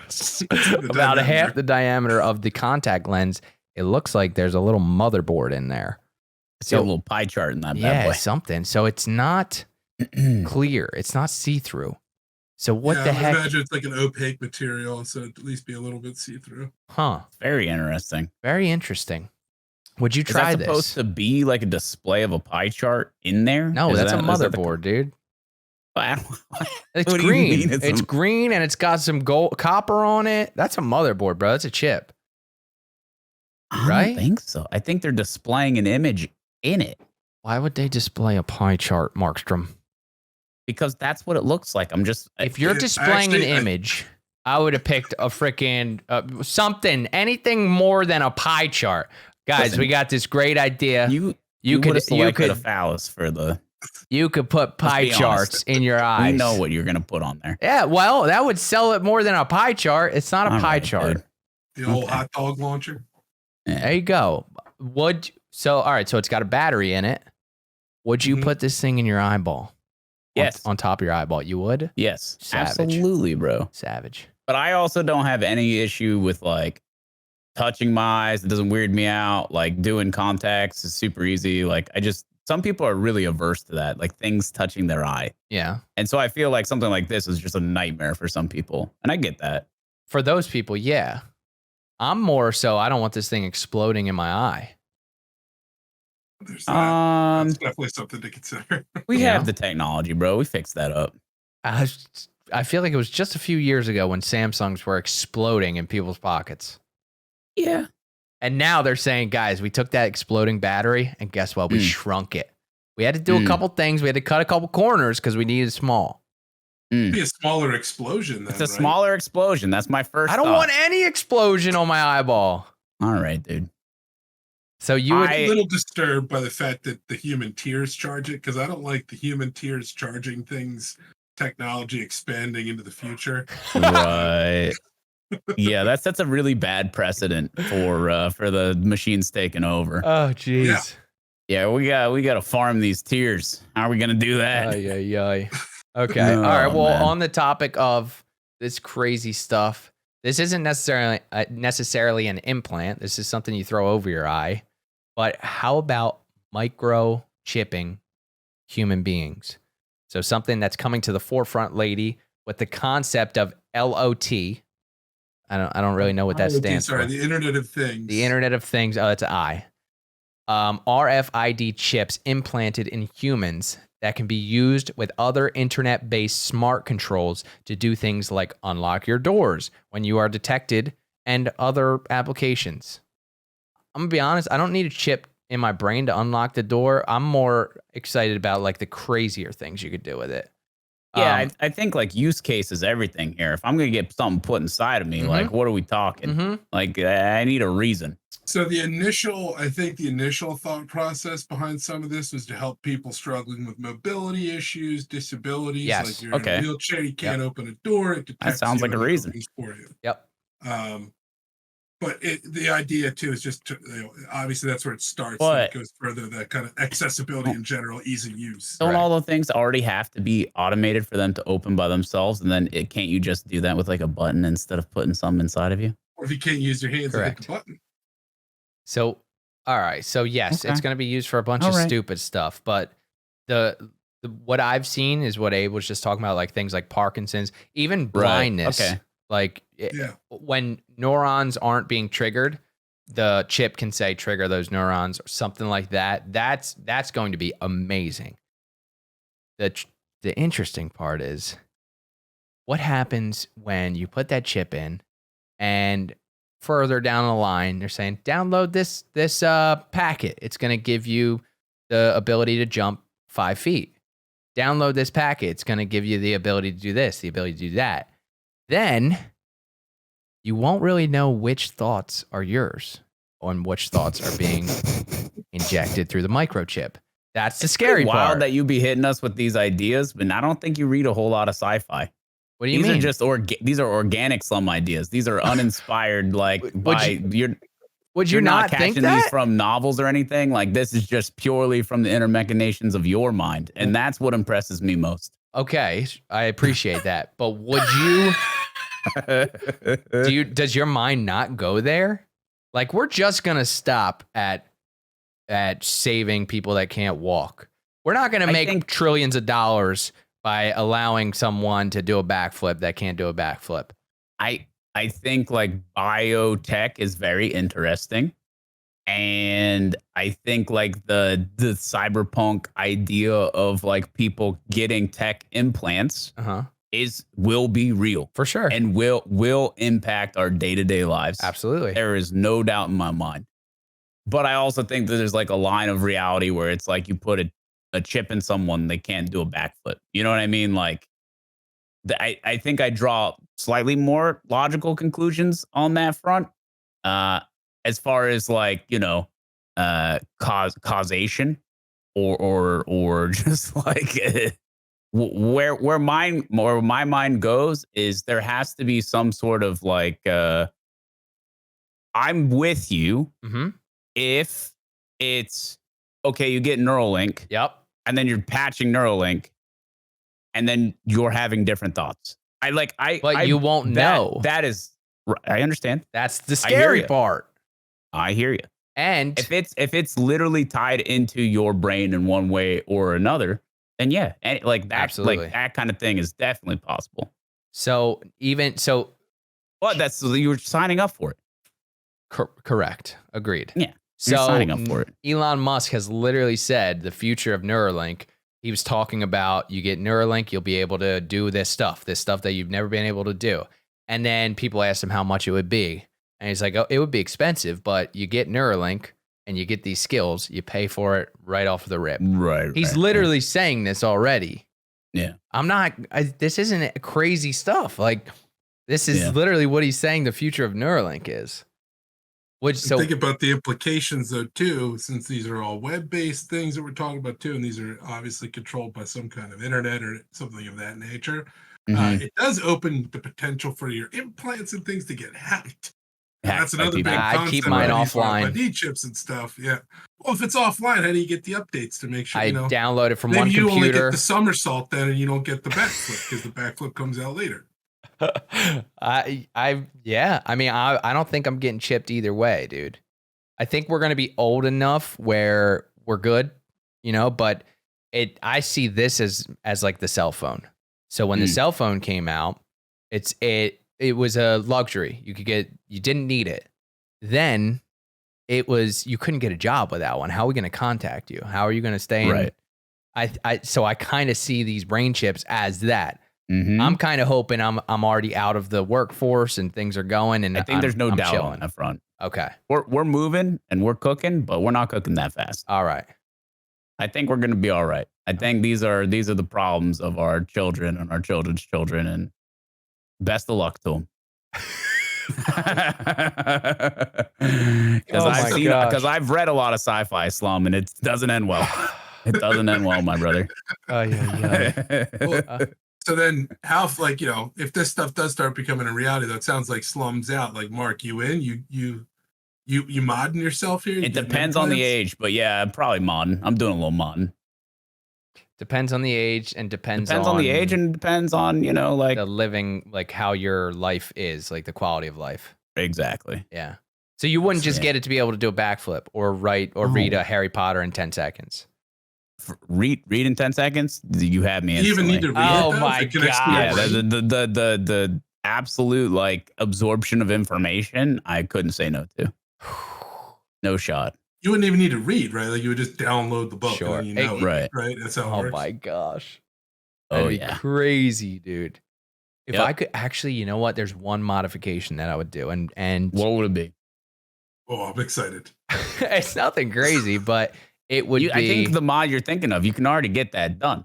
A: half the diameter of the contact lens, it looks like there's a little motherboard in there.
B: See a little pie chart in that bad boy.
A: Yeah, something. So it's not clear. It's not see-through. So what the heck?
C: I imagine it's like an opaque material, so at least be a little bit see-through.
A: Huh.
B: Very interesting.
A: Very interesting. Would you try this?
B: Is that supposed to be like a display of a pie chart in there?
A: No, that's a motherboard, dude. It's green. It's green and it's got some gold copper on it. That's a motherboard, bro. That's a chip.
B: I
A: right?
B: don't think so. I think they're displaying an image in it.
A: Why would they display a pie chart, Markstrom?
B: Because that's what it looks like. I'm just
A: If you're displaying an image, I would have picked a freaking something, anything more than a pie chart. Guys,
B: Listen,
A: we got this great idea.
B: You could have selected a phallus for the.
A: You could put pie charts in your eyes.
B: We know what you're gonna put on there.
A: Yeah, well, that would sell it more than a pie chart. It's not a pie chart.
C: Dude. The old hot dog launcher.
A: Yeah. There you go. All right, so it's got a battery in it. Would you put this thing in your eyeball?
B: Yes.
A: On top of your eyeball, you would?
B: Yes.
A: Savage.
B: Absolutely, bro.
A: Savage.
B: But I also don't have any issue with like touching my eyes. It doesn't weird me out. Like doing contacts is super easy. Like some people are really averse to that, like things touching their eye.
A: Yeah.
B: And so I feel like something like this is just a nightmare for some people. And I get that.
A: For those people, yeah. I'm more so, I don't want this thing exploding in my eye.
C: There's that. That's definitely something to consider.
B: We have the technology, bro. We fixed that up.
A: I feel like it was just a few years ago when Samsungs were exploding in people's pockets.
B: Yeah.
A: And now they're saying, guys, we took that exploding battery and guess what? We shrunk it. We had to do a couple things. We had to cut a couple corners because we needed small.
C: It'd be a smaller explosion then,
B: It's a smaller explosion. That's my first
A: I don't want any explosion on my eyeball.
B: All right, dude.
A: So you would...
C: I'm a little disturbed by the fact that the human tears charge it, because I don't like the human tears charging things, technology expanding into the future.
B: Right. Yeah, that sets a really bad precedent for the machines taking over.
A: Oh, jeez.
B: Yeah, we got to farm these tears. How are we gonna do that?
A: Okay. All right. Well, on the topic of this crazy stuff, this isn't necessarily an implant. This is something you throw over your eye. But how about microchipping human beings? So something that's coming to the forefront, lady, with the concept of LOT. I don't really know what that stands for.
C: The Internet of Things.
A: The Internet of Things. Oh, it's an I. RFID chips implanted in humans that can be used with other internet-based smart controls to do things like unlock your doors when you are detected and other applications. I'm gonna be honest, I don't need a chip in my brain to unlock the door. I'm more excited about like the crazier things you could do with it.
B: Yeah, I think like use case is everything here. If I'm gonna get something put inside of me, like what are we talking? Like I need a reason.
C: So I think the initial thought process behind some of this was to help people struggling with mobility issues, disabilities.
A: Yes.
C: Like you're in a wheelchair, you can't open a door. It detects
B: that sounds like a reason
C: for you.
A: Yep.
C: But the idea too is just obviously that's where it starts.
B: But
C: it goes further, that kind of accessibility in general, ease of use.
B: Don't all the things already have to be automated for them to open by themselves? And then can't you just do that with like a button instead of putting something inside of you?
C: Or if you can't use your hands to hit the button.
A: So, all right. So yes, it's going to be used for a bunch of stupid stuff. But what I've seen is what Abe was just talking about, like things like Parkinson's, even blindness.
B: Okay.
A: Like when neurons aren't being triggered, the chip can say trigger those neurons or something like that. That's going to be amazing. The interesting part is what happens when you put that chip in and further down the line, they're saying download this packet. It's going to give you the ability to jump 5 feet. Download this packet. It's going to give you the ability to do this, the ability to do that. Then you won't really know which thoughts are yours and which thoughts are being injected through the microchip. That's the scary part.
B: Wild that you be hitting us with these ideas, but I don't think you read a whole lot of sci-fi.
A: What do you mean?
B: These are just these are organic Slum ideas. These are uninspired. Like
A: would you not
B: catching
A: think that?
B: These from novels or anything? Like this is just purely from the inner machinations of your mind, and that's what impresses me most.
A: Okay, I appreciate that, but would you? Does your mind not go there? Like we're just gonna stop at saving people that can't walk. We're not gonna make trillions of dollars by allowing someone to do a backflip that can't do a backflip.
B: I think like biotech is very interesting. And I think like the cyberpunk idea of like people getting tech implants will be real
A: for sure,
B: and will impact our day-to-day lives.
A: Absolutely.
B: There is no doubt in my mind. But I also think that there's like a line of reality where it's like you put a chip in someone, they can't do a backflip. You know what I mean? Like I think I draw slightly more logical conclusions on that front. As far as like, causation or just like where my mind goes is there has to be some sort of like I'm with you
A: Mm-hmm.
B: if it's okay, you get Neuralink.
A: Yep.
B: And then you're patching Neuralink and then you're having different thoughts.
A: But you won't know.
B: That is, I understand.
A: That's the scary part.
B: I hear you.
A: And
B: if it's literally tied into your brain in one way or another, then yeah, and like that,
A: absolutely.
B: like that kind of thing is definitely possible.
A: But
B: that's you were signing up for it.
A: Correct. Agreed.
B: Yeah.
A: So
B: you're signing up for it.
A: Elon Musk has literally said the future of Neuralink. He was talking about you get Neuralink, you'll be able to do this stuff that you've never been able to do. And then people asked him how much it would be. And he's like, oh, it would be expensive, but you get Neuralink and you get these skills, you pay for it right off the rip.
B: Right.
A: He's literally saying this already.
B: Yeah.
A: This isn't crazy stuff. Like, this is literally what he's saying the future of Neuralink is.
C: Think about the implications, though, too, since these are all web-based things that we're talking about, too, and these are obviously controlled by some kind of internet or something of that nature.
B: Mm-hmm.
C: It does open the potential for your implants and things to get hacked. That's another big concept.
A: I keep mine offline.
C: RFID chips and stuff. Yeah. Well, if it's offline, how do you get the updates to make sure
A: I download it from one
C: computer? Maybe you only get the somersault then, and you don't get the backflip because the backflip comes out later.
A: I don't think I'm getting chipped either way, dude. I think we're gonna be old enough where we're good, but I see this as like the cell phone. So when the cell phone came out, it was a luxury. You didn't need it. Then you couldn't get a job without one. How are we gonna contact you? How are you gonna stay in? Right. So I kind of see these brain chips as that.
B: Mm-hmm.
A: I'm kind of hoping I'm already out of the workforce and things are going. And
B: I think there's no doubt
A: chilling
B: on that front.
A: Okay.
B: We're moving and we're cooking, but we're not cooking that fast.
A: All right. I
B: think we're going to be all right. I think these are the problems of our children and our children's children, and best of luck to them. Because I've read a lot of sci-fi, Slum, and it doesn't end well. It doesn't end well, my brother.
C: So then how, if this stuff does start becoming a reality, that sounds like Slum's out. Like, Mark, you in? You modding yourself here?
B: It depends on the age, but yeah, probably modding. I'm doing a little modding.
A: Depends on the age and depends
B: on the age and depends on, like
A: the living, like how your life is, like the quality of life.
B: Exactly.
A: Yeah. So you wouldn't just get it to be able to do a backflip or read a Harry Potter in 10 seconds.
B: Read in 10 seconds. You have me.
C: You even need to read.
A: Oh my god!
B: Yeah, the absolute like absorption of information. I couldn't say no to. No shot.
C: You wouldn't even need to read, right? Like you would just download the book.
A: Sure.
C: And then
B: right.
C: Right. That's how it works.
A: Oh my gosh.
B: Oh yeah.
A: Crazy, dude. If I could actually, you know what? There's one modification that I would do, and
B: what would it be?
C: Oh, I'm excited.
A: It's nothing crazy, but. It would be.
B: I think the mod you're thinking of, you can already get that done.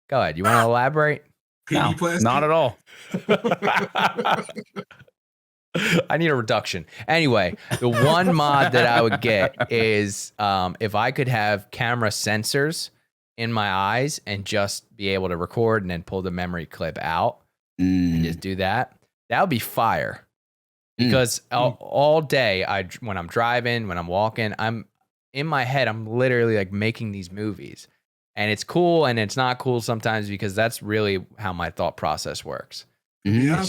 A: Go ahead. You want to elaborate?
B: No, not at all.
A: I need a reduction. Anyway, the one mod that I would get is if I could have camera sensors in my eyes and just be able to record and then pull the memory clip out and just do that. That would be fire. Because all day, when I'm driving, when I'm walking, in my head, I'm literally like making these movies, and it's cool and it's not cool sometimes because that's really how my thought process works.
C: Yeah,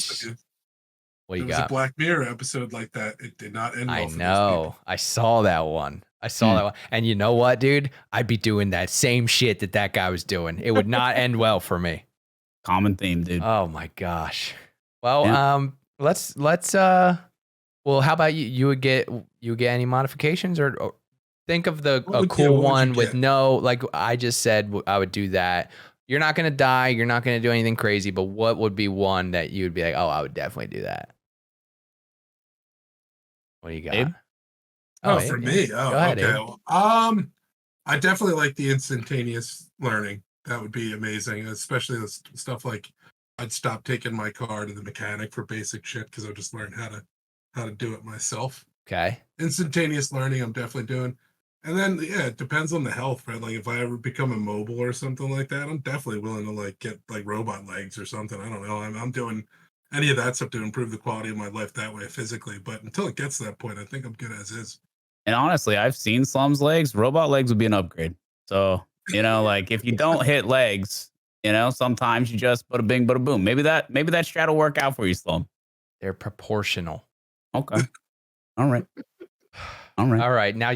A: what you got?
C: There was a Black Mirror episode like that. It did not end well.
A: I know. I saw that one. That one. And you know what, dude? I'd be doing that same shit that guy was doing. It would not end well for me.
B: Common theme, dude.
A: Oh my gosh. Well, let's well, how about you? You would get any modifications or think of a cool one with no, like I just said, I would do that. You're not going to die. You're not going to do anything crazy, but what would be one that you would be like, oh, I would definitely do that? What do you got?
C: For me.
A: Go ahead,
C: Okay.
A: Abe.
C: I definitely like the instantaneous learning. That would be amazing, especially the stuff like I'd stop taking my car to the mechanic for basic shit because I just learned how to do it myself.
A: Okay.
C: Instantaneous learning, I'm definitely doing. And then it depends on the health, right? Like if I ever become immobile or something like that, I'm definitely willing to like get like robot legs or something. I don't know. I'm doing any of that stuff to improve the quality of my life that way physically. But until it gets to that point, I think I'm good as is.
B: And honestly, I've seen Slum's legs. Robot legs would be an upgrade. So, like if you don't hit legs, sometimes you just bada bing, bada boom. Maybe that strat will work out for you, Slum.
A: They're proportional.
B: Okay. All right. All right.
A: Now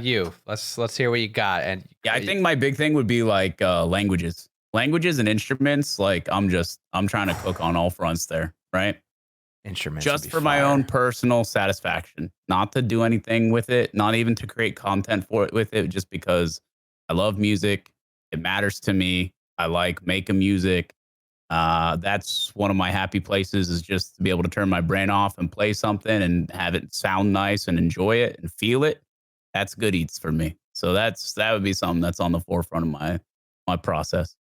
A: let's hear what you got. And
B: I think my big thing would be like languages and instruments. Like I'm trying to cook on all fronts there. Right.
A: Instruments
B: just for my own personal satisfaction, not to do anything with it, not even to create content for it with it, just because I love music. It matters to me. I like making music. That's one of my happy places, is just to be able to turn my brain off and play something and have it sound nice and enjoy it and feel it. That's good eats for me. So that would be something that's on the forefront of my process.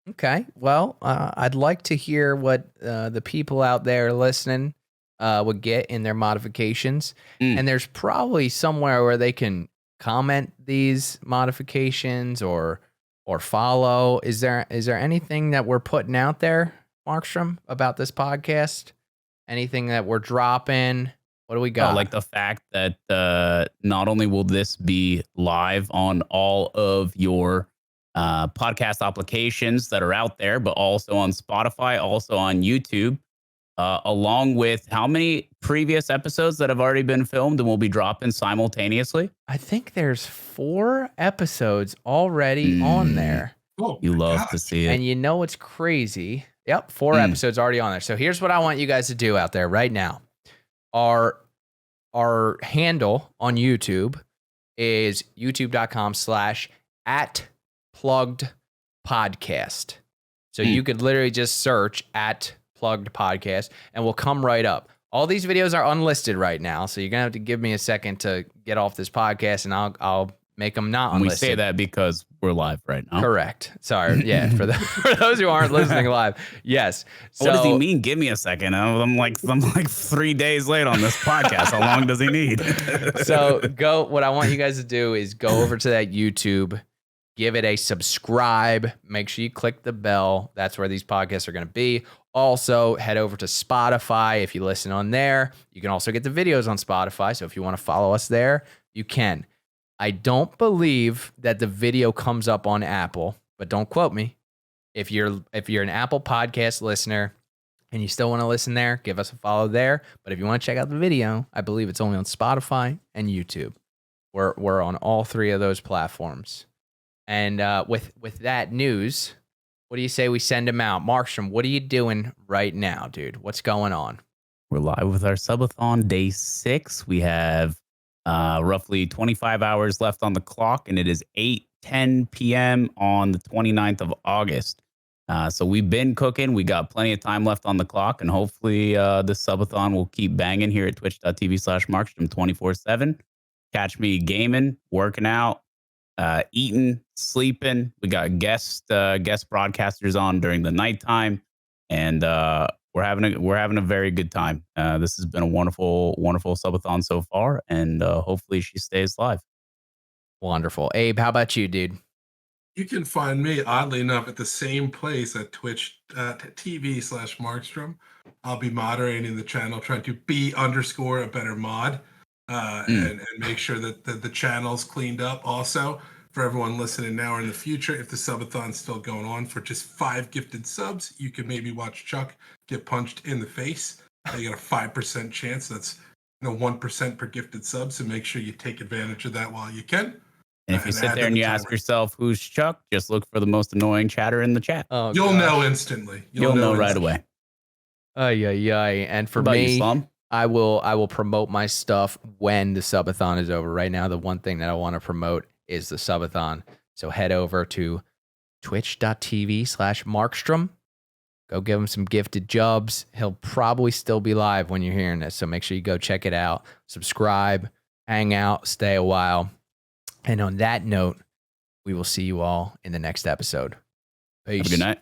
A: Okay. Well, I'd like to hear what the people out there listening would get in their modifications. And there's probably somewhere where they can comment these modifications or follow. Is there anything that we're putting out there, Markstrom, about this podcast? Anything that we're dropping? What do we got?
B: Like the fact that not only will this be live on all of your podcast applications that are out there, but also on Spotify, also on YouTube, along with how many previous episodes that have already been filmed and will be dropping simultaneously?
A: I think there's 4 episodes already on there.
C: Oh,
B: you love to see it.
A: And you know what's crazy? Yep, 4 episodes already on there. So here's what I want you guys to do out there right now. Our handle on YouTube is youtube.com/@pluggedpodcast. So you could literally just search @pluggedpodcast and we'll come right up. All these videos are unlisted right now, so you're gonna have to give me a second to get off this podcast, and I'll make them not unlisted.
B: We say that because we're live right now.
A: Correct. Sorry. Yeah. For those who aren't listening live. Yes. So,
B: what does he mean? Give me a second. I'm like 3 days late on this podcast. How long does he need?
A: So what I want you guys to do is go over to that YouTube, give it a subscribe. Make sure you click the bell. That's where these podcasts are going to be. Also, head over to Spotify. If you listen on there, you can also get the videos on Spotify. So if you want to follow us there, you can. I don't believe that the video comes up on Apple, but don't quote me. If you're an Apple podcast listener and you still want to listen there, give us a follow there. But if you want to check out the video, I believe it's only on Spotify and YouTube. We're on all 3 of those platforms. And with that news, what do you say we send them out? Markstrom, what are you doing right now, dude? What's going on?
B: We're live with our subathon day 6. We have roughly 25 hours left on the clock, and it is 8:10 p.m. on the 29th of August. So we've been cooking. We got plenty of time left on the clock, and hopefully this subathon will keep banging here at twitch.tv/Markstrom 24/7. Catch me gaming, working out, eating, sleeping. We got guest broadcasters on during the nighttime, and we're having a very good time. This has been a wonderful subathon so far, and hopefully she stays live.
A: Wonderful. Abe, how about you, dude?
C: You can find me, oddly enough, at the same place at twitch.tv/Markstrom. I'll be moderating the channel, trying to be _ a better mod, and make sure that the channel's cleaned up. Also, for everyone listening now or in the future, if the subathon's still going on, for just 5 gifted subs, you can maybe watch Chuck get punched in the face. You got a 5% chance. That's 1% per gifted sub. So make sure you take advantage of that while you can.
B: And if you sit there and you ask yourself, who's Chuck? Just look for the most annoying chatter in the chat.
A: Oh,
C: you'll know instantly.
B: You'll know right away.
A: And for me, Slum? I will promote my stuff when the subathon is over. Right now, the one thing that I want to promote is the subathon. So head over to twitch.tv/Markstrom. Go give him some gifted jobs. He'll probably still be live when you're hearing this. So make sure you go check it out, subscribe, hang out, stay a while. And on that note, we will see you all in the next episode. Peace.
B: Have a good night.